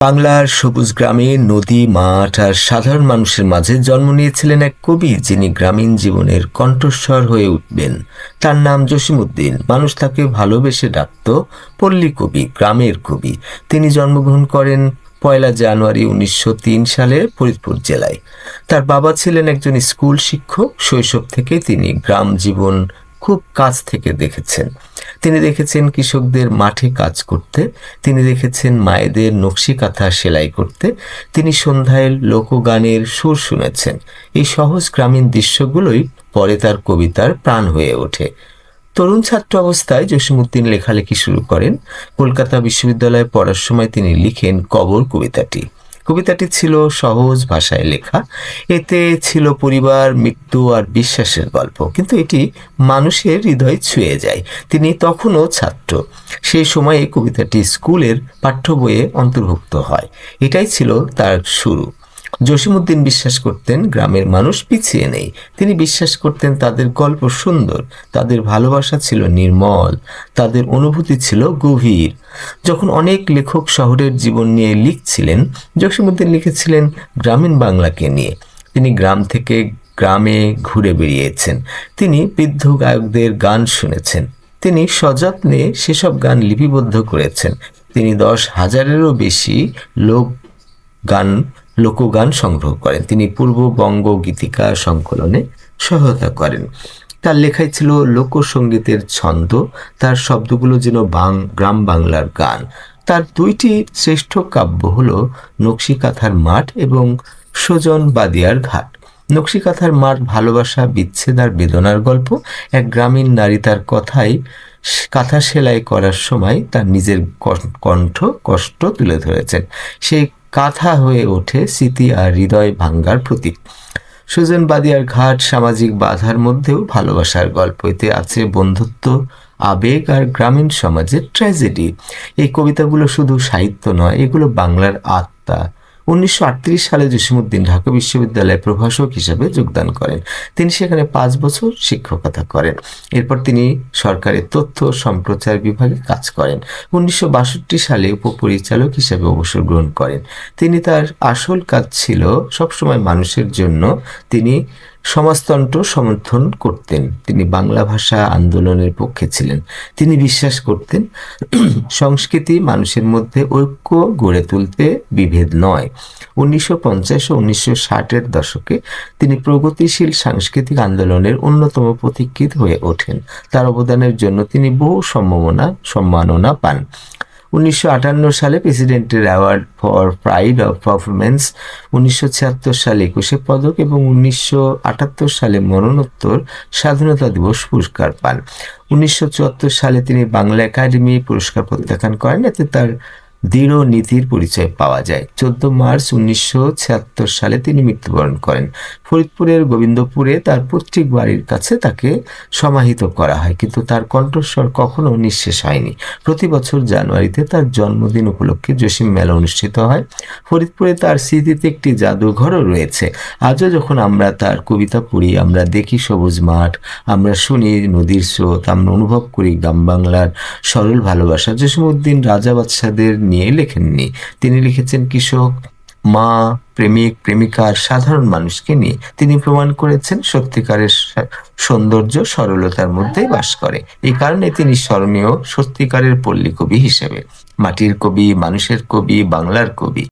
বাংলার সবুজ গ্রামে নদী, মাঠ আর সাধারণ মানুষের মাঝে জন্ম নিয়েছিলেন এক কবি, যিনি গ্রামীণ জীবনের কণ্ঠস্বর হয়ে উঠবেন। তার নাম জসীমউদ্দীন। মানুষ তাকে ভালোবেসে ডাকত পল্লী কবি, গ্রামের কবি। তিনি জন্মগ্রহণ করেন 1 জানুয়ারি 1903 সালে ফরিদপুর জেলায়। তার বাবা ছিলেন একজন স্কুল শিক্ষক। শৈশব থেকে তিনি গ্রাম জীবন খুব কাছ থেকে দেখেছেন। তিনি দেখেছেন কৃষকদের মাঠে কাজ করতে, তিনি দেখেছেন মায়েদের নকশি কাঁথা সেলাই করতে, তিনি সন্ধ্যায় লোকগানের সুর শুনেছেন। এই সহজ গ্রামীণ দৃশ্যগুলোই পরে তার কবিতার প্রাণ হয়ে ওঠে। তরুণ ছাত্র অবস্থায় জসীমউদ্দীন লেখালেখি শুরু করেন। কলকাতা বিশ্ববিদ্যালয়ে পড়ার সময় তিনি লিখেন কবর কবিতাটি। কবিতাটি ছিল সহজ ভাষায় লেখা। এতে ছিল পরিবার, মৃত্যু আর বিশ্বাসের গল্প, কিন্তু এটি মানুষের হৃদয় ছুঁয়ে যায়। তিনি তখনও ছাত্র। সেই সময়ে কবিতাটি স্কুলের পাঠ্য বইয়ে অন্তর্ভুক্ত হয়। এটাই ছিল তার শুরু। জসীমউদ্দীন বিশ্বাস করতেন গ্রামের মানুষ পিছিয়ে নেই। তিনি বিশ্বাস করতেন তাদের গল্প সুন্দর, তাদের ভালোবাসা ছিল নির্মল, তাদের অনুভূতি ছিল গভীর। যখন অনেক লেখক শহরের জীবন নিয়ে লিখছিলেন, জসীমউদ্দীন লিখেছিলেন গ্রামীণ বাংলাকে নিয়ে। তিনি গ্রাম থেকে গ্রামে ঘুরে বেরিয়েছেন। তিনি বৃদ্ধ গায়কদের গান শুনেছেন। তিনি সযত্নে সেসব গান লিপিবদ্ধ করেছেন। তিনি 10,000-এরও বেশি লোকগান সংগ্রহ করেন। তিনি পূর্ববঙ্গ গীতিকা সংকলনে সহায়তা করেন। তার লেখায় ছিল লোকসঙ্গীতের ছন্দ, তার শব্দগুলো যেন গ্রাম বাংলার গান। তার দুইটি শ্রেষ্ঠ কাব্য হলো নকশিকাঁথার মাঠ এবং সুজন বাদিয়ার ঘাট। নকশিকাঁথার মাঠ ভালোবাসা, বিচ্ছেদ আর বেদনার গল্প। এক গ্রামীণ নারী তার কথায় কাঁথা সেলাই করার সময় তার নিজের কষ্ট তুলে ধরেছেন। সেই কাঁথা হয়ে ওঠে স্মৃতি আর হৃদয় ভাঙ্গার প্রতীক। সুজন বাদিয়ার ঘাট সামাজিক বাধার মধ্যেও ভালোবাসার গল্প। এতে আছে বন্ধুত্ব, আবেগ আর গ্রামীণ সমাজের ট্র্যাজেডি। এই কবিতাগুলো শুধু সাহিত্য নয়, এগুলো বাংলার আত্মা। 1938 সালে জসীমউদ্দীন ঢাকা বিশ্ববিদ্যালয়ে প্রভাষক হিসেবে যোগদান করেন। তিনি সেখানে 5 বছর শিক্ষকতা করেন। এরপর তিনি সরকারের তথ্য সম্প্রচার বিভাগে কাজ করেন। 1962 সালে উপপরিচালক হিসেবে অবসর গ্রহণ করেন। তার আসল কাজ ছিল সবসময় মানুষের জন্য। তিনি সমাজতন্ত্র সমর্থন করতেন। তিনি বাংলা ভাষা আন্দোলনের পক্ষে ছিলেন। তিনি বিশ্বাস করতেন সংস্কৃতি মানুষের মধ্যে ঐক্য গড়ে তুলতে, বিভেদ নয়। 1950 ও 1960-এর দশকে তিনি প্রগতিশীল সাংস্কৃতিক আন্দোলনের অন্যতম পথিকৃৎ হয়ে ওঠেন। তার অবদানের জন্য তিনি বহু সম্মাননা পান। 1958 সালে প্রেসিডেন্টের award for pride of performance, 1976 সালে 21 পদক এবং 1978 সালে মরণোত্তর স্বাধীনতা দিবস পুরস্কার পান। 1974 সালে তিনি বাংলা একাডেমি পুরস্কার প্রত্যাখ্যান করেন। এতে তার দৃঢ় নীতির পরিচয় পাওয়া যায়। 14 মার্চ 1976 সালে তিনি মৃত্যুবরণ করেন। ফরিদপুরের গোবিন্দপুরে তার পৈতৃক বাড়ির কাছে তাকে সমাহিত করা হয়, কিন্তু তার কণ্ঠস্বর কখনো নিঃশেষ হয়নি। প্রতি বছর জানুয়ারিতে তার জন্মদিন উপলক্ষে জসীম মেলা অনুষ্ঠিত হয়। ফরিদপুরে তার স্মৃতিতে একটি জাদুঘরও রয়েছে। আজও যখন আমরা তার কবিতা পড়ি, আমরা দেখি সবুজ মাঠ, আমরা শুনি নদীর স্রোত, আমরা অনুভব করি গ্রাম বাংলার সরল ভালোবাসা। জসীমউদ্দীন রাজা বাদশাদের নিয়ে লেখেননি। তিনি লিখেছেন কৃষক, মা, প্রেমিক, প্রেমিকার সাধারণ মানুষকে নিয়ে। তিনি প্রমাণ করেছেন সত্যিকারের সৌন্দর্য সরলতার মধ্যেই বাস করে। এই কারণে তিনি স্মরণীয় সত্যিকারের পল্লী কবি হিসেবে। মাটির কবি, মানুষের কবি, বাংলার কবি।